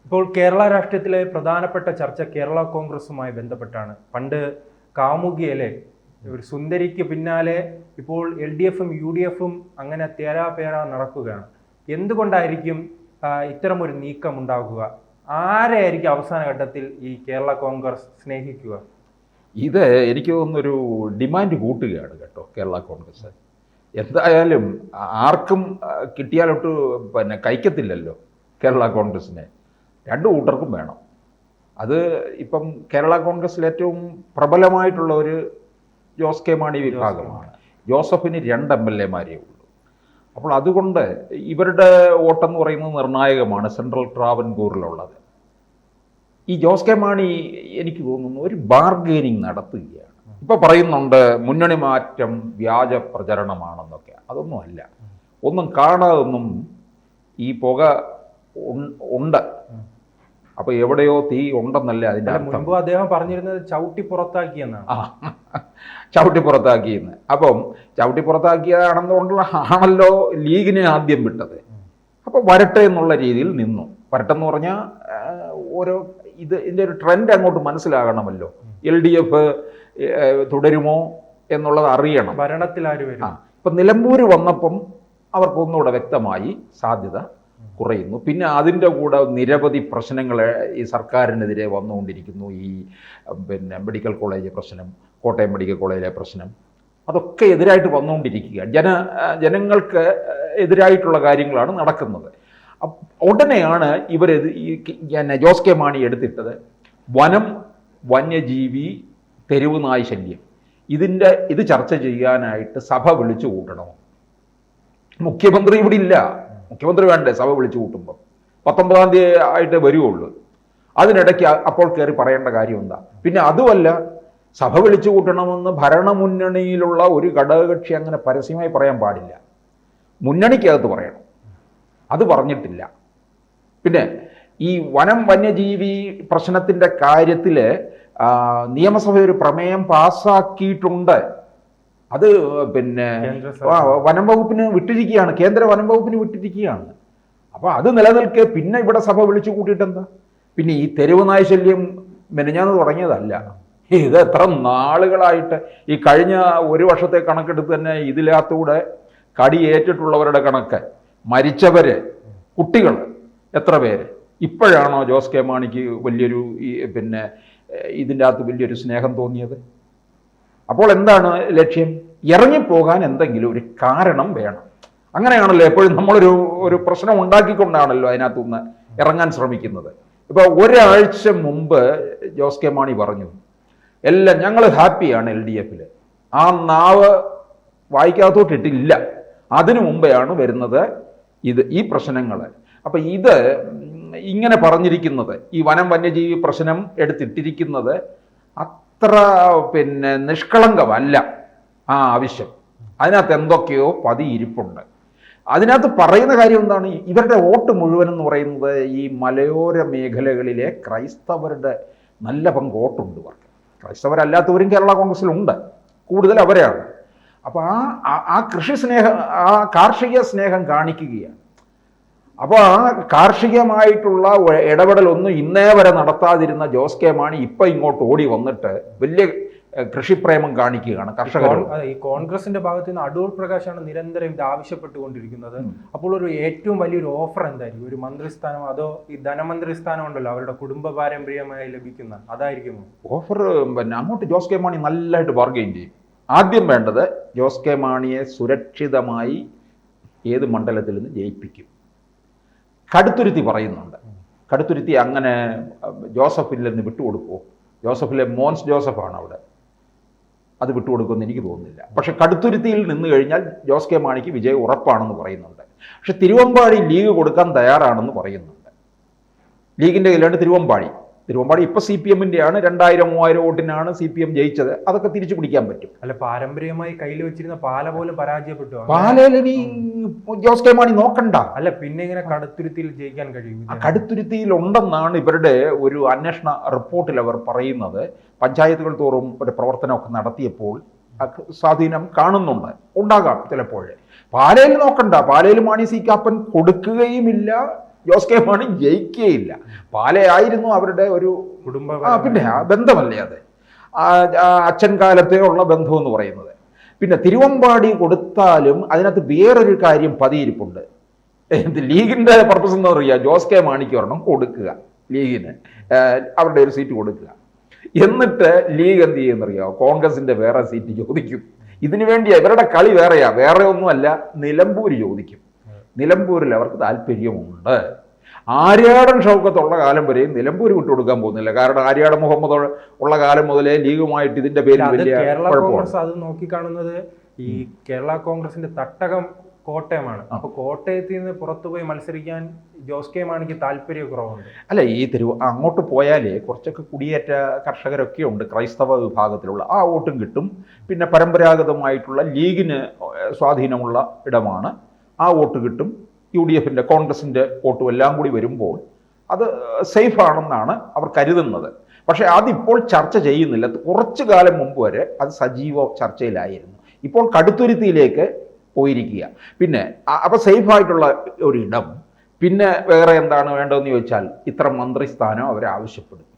ഇപ്പോൾ കേരള രാഷ്ട്രീയത്തിലെ പ്രധാനപ്പെട്ട ചർച്ച കേരള കോൺഗ്രസുമായി ബന്ധപ്പെട്ടാണ്. പണ്ട് കാമുകിയല്ലേ ഒരു സുന്ദരിക്ക് പിന്നാലെ ഇപ്പോൾ LDF UDF അങ്ങനെ തേരാപേരാ നടക്കുകയാണ്. എന്തുകൊണ്ടായിരിക്കും ഇത്തരമൊരു നീക്കം ഉണ്ടാകുക? ആരെയായിരിക്കും അവസാന ഘട്ടത്തിൽ ഈ കേരള കോൺഗ്രസ് സ്നേഹിക്കുക? ഇത് എനിക്ക് തോന്നുന്നൊരു ഡിമാൻഡ് കൂട്ടുകയാണ് കേട്ടോ കേരള കോൺഗ്രസ്. എന്തായാലും ആർക്കും കിട്ടിയാലൊട്ട് കഴിക്കത്തില്ലല്ലോ കേരള കോൺഗ്രസിനെ. രണ്ടു കൂട്ടർക്കും വേണം. അത് ഇപ്പം കേരള കോൺഗ്രസിൽ ഏറ്റവും പ്രബലമായിട്ടുള്ള ഒരു ജോസ് കെ മാണി വിഭാഗമാണ്. ജോസഫിന് 2 MLA-മാരേ ഉള്ളൂ. അപ്പോൾ അതുകൊണ്ട് ഇവരുടെ വോട്ടെന്ന് പറയുന്നത് നിർണായകമാണ് സെൻട്രൽ ട്രാവൻകൂറിലുള്ളത്. ഈ ജോസ് കെ മാണി എനിക്ക് തോന്നുന്നു ഒരു ബാർഗെയിനിങ് നടത്തുകയാണ്. ഇപ്പോൾ പറയുന്നുണ്ട് മുന്നണി മാറ്റം വ്യാജ പ്രചരണമാണെന്നൊക്കെ. അതൊന്നും അല്ല. ഒന്നും കാണാതൊന്നും ഈ പുക ഉണ്ട്. അപ്പോൾ എവിടെയോ തീ ഉണ്ടെന്നല്ലേ അതിൻ്റെ അർത്ഥം. മുൻപ് അദ്ദേഹം പറഞ്ഞിരുന്നത് ചവിട്ടി പുറത്താക്കിയെന്നാണ്. ചവിട്ടി പുറത്താക്കിയെന്ന്. അപ്പം ചവിട്ടി പുറത്താക്കിയതാണെന്നുകൊണ്ടുള്ള ആണല്ലോ ലീഗിനെ ആദ്യം വിട്ടത്. അപ്പോൾ വരട്ടെ എന്നുള്ള രീതിയിൽ നിന്നു. വരട്ടെന്ന് പറഞ്ഞാൽ ഓരോ ഇതിൻ്റെ ഒരു ട്രെൻഡ് അങ്ങോട്ട് മനസ്സിലാകണമല്ലോ. LDF തുടരുമോ എന്നുള്ളത് അറിയണം. ഭരണത്തിൽ ആര് വരും? ഇപ്പം നിലമ്പൂർ വന്നപ്പം അവർക്കൊന്നുകൂടെ വ്യക്തമായി സാധ്യത കുറയുന്നു. പിന്നെ അതിൻ്റെ കൂടെ നിരവധി പ്രശ്നങ്ങൾ ഈ സർക്കാരിനെതിരെ വന്നുകൊണ്ടിരിക്കുന്നു. ഈ മെഡിക്കൽ കോളേജ് പ്രശ്നം, കോട്ടയം മെഡിക്കൽ കോളേജിലെ പ്രശ്നം, അതൊക്കെ എതിരായിട്ട് വന്നുകൊണ്ടിരിക്കുക. ജനങ്ങൾക്ക് എതിരായിട്ടുള്ള കാര്യങ്ങളാണ് നടക്കുന്നത്. ഉടനെയാണ് ജോസ് കെ മാണി എടുത്തിട്ടത് വനം, വന്യജീവി, തെരുവ് നായ് ശല്യം. ഇത് ചർച്ച ചെയ്യാനായിട്ട് സഭ വിളിച്ചു കൂട്ടണം. മുഖ്യമന്ത്രി ഇവിടെ ഇല്ല. മുഖ്യമന്ത്രി വേണ്ടേ സഭ വിളിച്ചു കൂട്ടുമ്പോൾ? 19-ാം തീയതി ആയിട്ട് വരുവുള്ളൂ. അതിനിടയ്ക്ക് അപ്പോൾ കയറി പറയേണ്ട കാര്യം എന്താ? പിന്നെ അതുമല്ല, സഭ വിളിച്ചു കൂട്ടണമെന്ന് ഭരണമുന്നണിയിലുള്ള ഒരു ഘടകകക്ഷി അങ്ങനെ പരസ്യമായി പറയാൻ പാടില്ല. മുന്നണിക്കകത്ത് പറയണം. അത് പറഞ്ഞിട്ടില്ല. പിന്നെ ഈ വനം വന്യജീവി പ്രശ്നത്തിൻ്റെ കാര്യത്തിൽ നിയമസഭ ഒരു പ്രമേയം പാസ്സാക്കിയിട്ടുണ്ട്. അത് വനം വകുപ്പിന് വിട്ടിരിക്കുകയാണ്, കേന്ദ്ര വനം വകുപ്പിന് വിട്ടിരിക്കുകയാണ്. അപ്പോൾ അത് നിലനിൽക്കെ പിന്നെ ഇവിടെ സഭ വിളിച്ചു കൂട്ടിയിട്ടെന്താ? പിന്നെ ഈ തെരുവ് നായ ശല്യം മെനഞ്ഞാന്ന് തുടങ്ങിയതല്ല. ഇത് എത്ര നാളുകളായിട്ട് ഈ കഴിഞ്ഞ 1 വർഷത്തെ കണക്കെടുത്ത് തന്നെ ഇതിനകത്തൂടെ കടിയേറ്റിട്ടുള്ളവരുടെ കണക്ക്, മരിച്ചവര്, കുട്ടികൾ എത്ര പേര്. ഇപ്പോഴാണോ ജോസ് കെ മാണിക്ക് വലിയൊരു ഇതിൻ്റെ അകത്ത് വലിയൊരു സ്നേഹം തോന്നിയത്? അപ്പോൾ എന്താണ് ലക്ഷ്യം? ഇറങ്ങിപ്പോകാൻ എന്തെങ്കിലും ഒരു കാരണം വേണം. അങ്ങനെയാണല്ലോ എപ്പോഴും നമ്മളൊരു പ്രശ്നം ഉണ്ടാക്കിക്കൊണ്ടാണല്ലോ അതിനകത്തുനിന്ന് ഇറങ്ങാൻ ശ്രമിക്കുന്നത്. ഇപ്പോൾ ഒരാഴ്ച മുമ്പ് ജോസ് കെ മാണി പറഞ്ഞു എല്ലാം ഞങ്ങൾ ഹാപ്പിയാണ് LDF-ൽ. ആ നാവ് വായിക്കാത്തോട്ടിട്ടില്ല. അതിനു മുമ്പെയാണ് വരുന്നത് ഈ പ്രശ്നങ്ങൾ. അപ്പം ഇത് ഇങ്ങനെ പറഞ്ഞിരിക്കുന്നത്, ഈ വനം വന്യജീവി പ്രശ്നം എടുത്തിട്ടിരിക്കുന്നത് അത്ര നിഷ്കളങ്കമല്ല ആ ആവശ്യം. അതിനകത്ത് എന്തൊക്കെയോ പതിയിരിപ്പുണ്ട്. അതിനകത്ത് പറയുന്ന കാര്യം എന്താണ്? ഇവരുടെ വോട്ട് മുഴുവൻ എന്ന് പറയുന്നത് ഈ മലയോര മേഖലകളിലെ ക്രൈസ്തവരുടെ നല്ല പങ്ക് വോട്ടുണ്ട് ഇവർക്ക്. ക്രൈസ്തവരല്ലാത്തവരും കേരള കോൺഗ്രസിലുണ്ട്, കൂടുതൽ അവരെയാണ്. അപ്പോൾ ആ കൃഷി സ്നേഹം, ആ കാർഷിക സ്നേഹം കാണിക്കുകയാണ്. അപ്പോൾ ആ കാർഷികമായിട്ടുള്ള ഇടപെടലൊന്നും ഇന്നേ വരെ നടത്താതിരുന്ന ജോസ് കെ മാണി ഇപ്പം ഇങ്ങോട്ട് ഓടി വന്നിട്ട് വലിയ കൃഷിപ്രേമം കാണിക്കുകയാണ് കർഷകർ. ഈ കോൺഗ്രസിന്റെ ഭാഗത്ത് നിന്ന് അടൂർ പ്രകാശാണ് നിരന്തരം ഇത് ആവശ്യപ്പെട്ടുകൊണ്ടിരിക്കുന്നത്. അപ്പോൾ ഒരു ഏറ്റവും വലിയൊരു ഓഫർ എന്തായിരിക്കും? ഒരു മന്ത്രിസ്ഥാനം, അതോ ഈ ധനമന്ത്രി സ്ഥാനം ഉണ്ടല്ലോ അവരുടെ കുടുംബ പാരമ്പര്യമായി ലഭിക്കുന്ന, അതായിരിക്കുമോ ഓഫർ? അങ്ങോട്ട് ജോസ് കെ മാണി നല്ലതായിട്ട് ബാർഗെയിൻ ചെയ്യും. ആദ്യം വേണ്ടത് ജോസ് കെ മാണിയെ സുരക്ഷിതമായി ഏത് മണ്ഡലത്തിൽ നിന്ന് ജയിപ്പിക്കും. കടുത്തുരുത്തി പറയുന്നുണ്ട്. കടുത്തുരുത്തി അങ്ങനെ ജോസഫിൽ നിന്ന് വിട്ടുകൊടുക്കുമോ? ജോസഫിലെ മോൻസ് ജോസഫാണ് അവിടെ. അത് വിട്ടുകൊടുക്കുമെന്ന് എനിക്ക് തോന്നുന്നില്ല. പക്ഷെ കടുത്തുരുത്തിയിൽ നിന്ന് കഴിഞ്ഞാൽ ജോസ് കെ മാണിക്ക് വിജയം ഉറപ്പാണെന്ന് പറയുന്നുണ്ട്. പക്ഷെ തിരുവമ്പാടി ലീഗ് കൊടുക്കാൻ തയ്യാറാണെന്ന് പറയുന്നുണ്ട്. ലീഗിൻ്റെ കയ്യിലാണ് തിരുവമ്പാടി. ഇപ്പോൾ CPM-ൻ്റെയാണ്. 2000-3000 വോട്ടിനാണ് CPM ജയിച്ചത്. അതൊക്കെ തിരിച്ചു പിടിക്കാൻ പറ്റും. അല്ല, പാരമ്പര്യമായി കയ്യിൽ വെച്ചിരുന്ന പാല പോലും പരാജയപ്പെട്ടു. പാലയിലിനി ജോസ് കെ മാണി നോക്കണ്ട. അല്ല, പിന്നെ ഇങ്ങനെ കടുത്തുരുത്തിയിൽ ജയിക്കാൻ കഴിയും? കടുത്തുരുത്തിയിൽ ഉണ്ടെന്നാണ് ഇവരുടെ ഒരു അന്വേഷണ റിപ്പോർട്ടിൽ അവർ പറയുന്നത്. പഞ്ചായത്തുകൾ തോറും ഒരു പ്രവർത്തനമൊക്കെ നടത്തിയപ്പോൾ സ്വാധീനം കാണുന്നുണ്ട്, ഉണ്ടാകാം ചിലപ്പോൾ. പാലയിൽ നോക്കണ്ട. പാലയിൽ മാണി സി കാപ്പൻ കൊടുക്കുകയുമില്ല, ജോസ് കെ മാണി ജയിക്കുകയില്ല. പാലയായിരുന്നു അവരുടെ ഒരു കുടുംബ പിന്നെ ബന്ധമല്ലേ അത്, അച്ഛൻ കാലത്തേ ഉള്ള ബന്ധം എന്ന് പറയുന്നത്. പിന്നെ തിരുവമ്പാടി കൊടുത്താലും അതിനകത്ത് വേറൊരു കാര്യം പതിയിരിപ്പുണ്ട്. ലീഗിൻ്റെ പർപ്പസ് എന്ന് പറയുക, ജോസ് കെ മാണിക്ക് ഒരെണ്ണം കൊടുക്കുക, ലീഗിന് അവരുടെ ഒരു സീറ്റ് കൊടുക്കുക. എന്നിട്ട് ലീഗ് എന്ത് ചെയ്യുന്നറിയാമോ, കോൺഗ്രസിൻ്റെ വേറെ സീറ്റ് ചോദിക്കും. ഇതിനു വേണ്ടി ഇവരുടെ കളി വേറെയാ, വേറെ ഒന്നുമല്ല, നിലമ്പൂർ ചോദിക്കും. നിലമ്പൂരിൽ അവർക്ക് താല്പര്യമുണ്ട്. ആര്യാടൻ ഷൗക്കത്തുള്ള കാലം വരെയും നിലമ്പൂർ വിട്ടുകൊടുക്കാൻ പോകുന്നില്ല. കാരണം ആര്യാടൻ മുഹമ്മദ് ഉള്ള കാലം മുതലേ ലീഗുമായിട്ട് ഇതിന്റെ പേരിൽ വലിയ കേരള കോൺഗ്രസ് അത് നോക്കിക്കാണുന്നത് ഈ കേരള കോൺഗ്രസിന്റെ തട്ടകം കോട്ടയമാണ്. അപ്പൊ കോട്ടയത്തിൽ നിന്ന് പുറത്തുപോയി മത്സരിക്കാൻ ജോസ് കെ മാണിക്ക് താല്പര്യക്കുറവുണ്ട്. അല്ല, ഈ അങ്ങോട്ട് പോയാലേ കുറച്ചൊക്കെ കുടിയേറ്റ കർഷകരൊക്കെ ഉണ്ട്, ക്രൈസ്തവ വിഭാഗത്തിലുള്ള, ആ വോട്ടും കിട്ടും. പിന്നെ പരമ്പരാഗതമായിട്ടുള്ള ലീഗിന് സ്വാധീനമുള്ള ഇടമാണ്, ആ വോട്ട് കിട്ടും. UDFിൻ്റെ കോൺഗ്രസിൻ്റെ വോട്ടും എല്ലാം കൂടി വരുമ്പോൾ അത് സേഫ് ആണെന്നാണ് അവർ കരുതുന്നത്. പക്ഷേ അതിപ്പോൾ ചർച്ച ചെയ്യുന്നില്ല. കുറച്ചു കാലം മുമ്പ് വരെ അത് സജീവ ചർച്ചയിലായിരുന്നു. ഇപ്പോൾ കടുത്തുരുത്തിയിലേക്ക് പോയിരിക്കുക. പിന്നെ അപ്പോൾ സേഫായിട്ടുള്ള ഒരിടം. പിന്നെ വേറെ എന്താണ് വേണ്ടതെന്ന് ചോദിച്ചാൽ ഇത്ര മന്ത്രിസ്ഥാനം അവർ ആവശ്യപ്പെടും.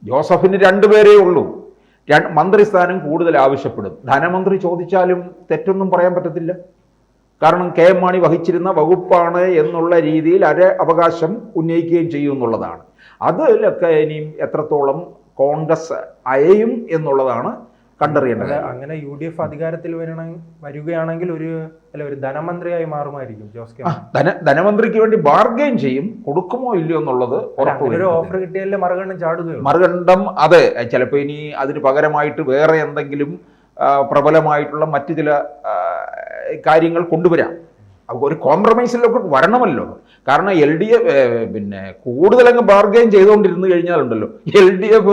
ജോസഫിന് 2 പേരേ ഉള്ളൂ, മന്ത്രിസ്ഥാനം കൂടുതൽ ആവശ്യപ്പെടും. ധനമന്ത്രി ചോദിച്ചാലും തെറ്റൊന്നും പറയാൻ പറ്റത്തില്ല. കാരണം KM മാണി വഹിച്ചിരുന്ന വകുപ്പാണ് എന്നുള്ള രീതിയിൽ അവകാശം ഉന്നയിക്കുകയും ചെയ്യും എന്നുള്ളതാണ്. അതിലൊക്കെ ഇനിയും എത്രത്തോളം കോൺഗ്രസ് അയയും എന്നുള്ളതാണ് കണ്ടറിയേണ്ടത്. അങ്ങനെ UDF അധികാരത്തിൽ വരികയാണെങ്കിൽ ഒരു ധനമന്ത്രിയായി മാറുമായിരിക്കും ജോസ് കെ. ധനമന്ത്രിക്ക് വേണ്ടി ബാർഗെയിൻ ചെയ്യും, കൊടുക്കുമോ ഇല്ലയോ എന്നുള്ളത് ഓഫർ കിട്ടിയാലേ മറുകണ്ഠം ചാടുകയോ. മറുകണ്ഠം അതെ, ചിലപ്പോൾ ഇനി അതിന് പകരമായിട്ട് വേറെ എന്തെങ്കിലും പ്രബലമായിട്ടുള്ള മറ്റു ചില കാര്യങ്ങൾ കൊണ്ടുവരാം. ഒരു കോംപ്രമൈസിലൊക്കെ വരണമല്ലോ. കാരണം LDF പിന്നെ കൂടുതലങ്ങ് ബാർഗെയിൻ ചെയ്തുകൊണ്ടിരുന്നു കഴിഞ്ഞാലുണ്ടല്ലോ, LDF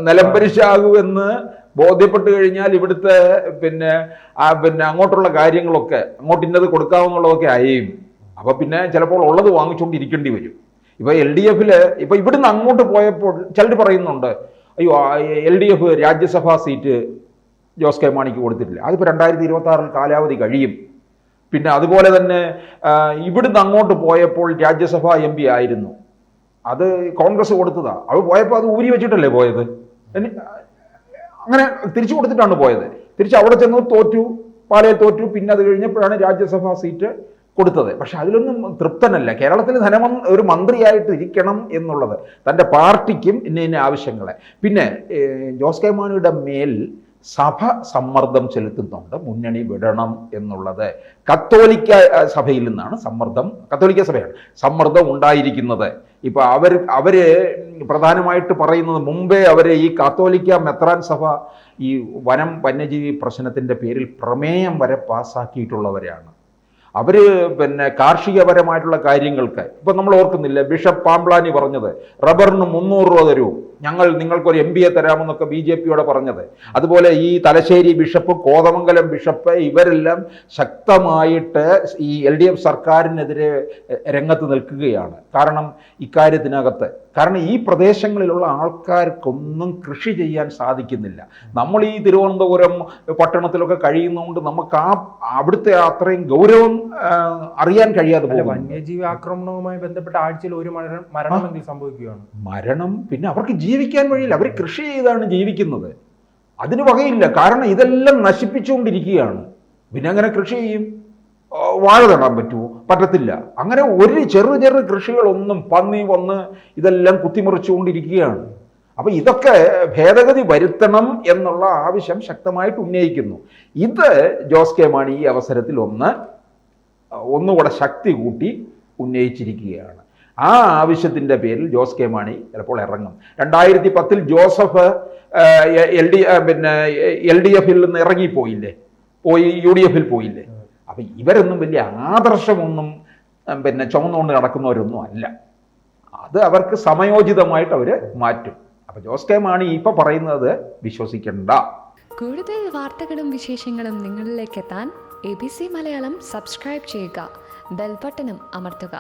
നിലംപരിശാകുമെന്ന് ബോധ്യപ്പെട്ട് കഴിഞ്ഞാൽ ഇവിടുത്തെ പിന്നെ അങ്ങോട്ടുള്ള കാര്യങ്ങളൊക്കെ അങ്ങോട്ട് ഇന്നത് കൊടുക്കാവുന്നുള്ളതൊക്കെ ആയും. അപ്പോൾ പിന്നെ ചിലപ്പോൾ ഉള്ളത് വാങ്ങിച്ചുകൊണ്ടിരിക്കേണ്ടി വരും. ഇപ്പോൾ LDFിൽ ഇപ്പോൾ ഇവിടുന്ന് അങ്ങോട്ട് പോയപ്പോൾ ചിലർ പറയുന്നുണ്ട്, അയ്യോ LDF രാജ്യസഭാ സീറ്റ് ജോസ് കെ മാണിക്ക് കൊടുത്തിട്ടില്ല, അതിപ്പോൾ 2026 കാലാവധി കഴിയും. പിന്നെ അതുപോലെ തന്നെ ഇവിടുന്ന് അങ്ങോട്ട് പോയപ്പോൾ രാജ്യസഭാ MP ആയിരുന്നു, അത് കോൺഗ്രസ് കൊടുത്തതാ. അത് പോയപ്പോൾ അത് ഊരി വെച്ചിട്ടല്ലേ പോയത്, അങ്ങനെ തിരിച്ചു കൊടുത്തിട്ടാണ് പോയത്. തിരിച്ച് അവിടെ ചെന്ന് തോറ്റു, പാലയിൽ തോറ്റു. പിന്നെ അത് കഴിഞ്ഞപ്പോഴാണ് രാജ്യസഭാ സീറ്റ് കൊടുത്തത്. പക്ഷെ അതിലൊന്നും തൃപ്തനല്ല. കേരളത്തിൽ ഒരു മന്ത്രിയായിട്ട് ഇരിക്കണം എന്നുള്ളത് തൻ്റെ പാർട്ടിക്കും ഇന്ന ആവശ്യങ്ങളെ. പിന്നെ ജോസ് കെ മാണിയുടെ മേൽ സഭ സമ്മർദ്ദം ചെലുത്തുന്നുണ്ട്, മുന്നണി വിടണം എന്നുള്ളത്. കത്തോലിക്ക സഭയിൽ നിന്നാണ് കത്തോലിക്ക സഭയാണ് സമ്മർദ്ദം ഉണ്ടായിരിക്കുന്നത്. ഇപ്പോൾ അവർ പ്രധാനമായിട്ട് പറയുന്നത്, മുമ്പേ അവർ ഈ കത്തോലിക്ക മെത്രാൻ സഭ ഈ വന്യജീവി പ്രശ്നത്തിൻ്റെ പേരിൽ പ്രമേയം വരെ പാസ്സാക്കിയിട്ടുള്ളവരാണ്. അവർ പിന്നെ കാർഷികപരമായിട്ടുള്ള കാര്യങ്ങൾക്ക് ഇപ്പം നമ്മൾ ഓർക്കുന്നില്ല, ബിഷപ്പ് പാംപ്ലാനി പറഞ്ഞത് റബ്ബറിന് 300 രൂപ തരൂ, ഞങ്ങൾ നിങ്ങൾക്കൊരു MP തരാമെന്നൊക്കെ BJPയോട് പറഞ്ഞത്. അതുപോലെ ഈ തലശ്ശേരി ബിഷപ്പ്, കോതമംഗലം ബിഷപ്പ്, ഇവരെല്ലാം ശക്തമായിട്ട് ഈ LDF സർക്കാരിനെതിരെ രംഗത്ത് നിൽക്കുകയാണ്. കാരണം ഇക്കാര്യത്തിനകത്ത് ഈ പ്രദേശങ്ങളിലുള്ള ആൾക്കാർക്കൊന്നും കൃഷി ചെയ്യാൻ സാധിക്കുന്നില്ല. നമ്മൾ ഈ തിരുവനന്തപുരം പട്ടണത്തിലൊക്കെ കഴിയുന്നതുകൊണ്ട് നമുക്ക് അവിടുത്തെ അത്രയും ഗൗരവം അറിയാൻ കഴിയാതെ പോകും. വന്യജീവി ആക്രമണവുമായി ബന്ധപ്പെട്ട ആഴ്ചയിൽ ഒരു മരണമെങ്കിൽ സംഭവിക്കുകയാണ്. മരണം. പിന്നെ അവർക്ക് ജീവിക്കാൻ വഴിയില്ല, അവർ കൃഷി ചെയ്താണ് ജീവിക്കുന്നത്, അതിന് വകയില്ല. കാരണം ഇതെല്ലാം നശിപ്പിച്ചുകൊണ്ടിരിക്കുകയാണ്. പിന്നെ അങ്ങനെ കൃഷി ചെയ്യും, വാഴ നടാൻ പറ്റുമോ? പറ്റത്തില്ല. അങ്ങനെ ഒരു ചെറു കൃഷികളൊന്നും പന്നി വന്ന് ഇതെല്ലാം കുത്തിമറിച്ചുകൊണ്ടിരിക്കുകയാണ്. അപ്പൊ ഇതൊക്കെ ഭേദഗതി വരുത്തണം എന്നുള്ള ആവശ്യം ശക്തമായിട്ട് ഉന്നയിക്കുന്നു. ഇത് ജോസ് കെ മാണി ഈ അവസരത്തിൽ ഒന്നുകൂടെ ശക്തി കൂട്ടി ഉന്നയിച്ചിരിക്കുകയാണ്. ആ ആവശ്യത്തിൻ്റെ പേരിൽ ജോസ് കെ മാണി ചിലപ്പോൾ ഇറങ്ങും. 2010 ജോസഫ് LDFിൽ നിന്ന് ഇറങ്ങിപ്പോയില്ലേ, UDFിൽ പോയില്ലേ. അപ്പം ഇവരൊന്നും വലിയ ആദർശമൊന്നും ചുമന്നുകൊണ്ട് നടക്കുന്നവരൊന്നും അല്ല. അത് അവർക്ക് സമയോചിതമായിട്ട് അവർ മാറ്റും. അപ്പം ജോസ് കെ മാണി ഇപ്പം പറയുന്നത് വിശ്വസിക്കണ്ട. കൂടുതൽ വാർത്തകളും വിശേഷങ്ങളും നിങ്ങളിലേക്ക് എത്താൻ ABC മലയാളം സബ്സ്ക്രൈബ് ചെയ്യുക, ബെൽ ബട്ടണും അമർത്തുക.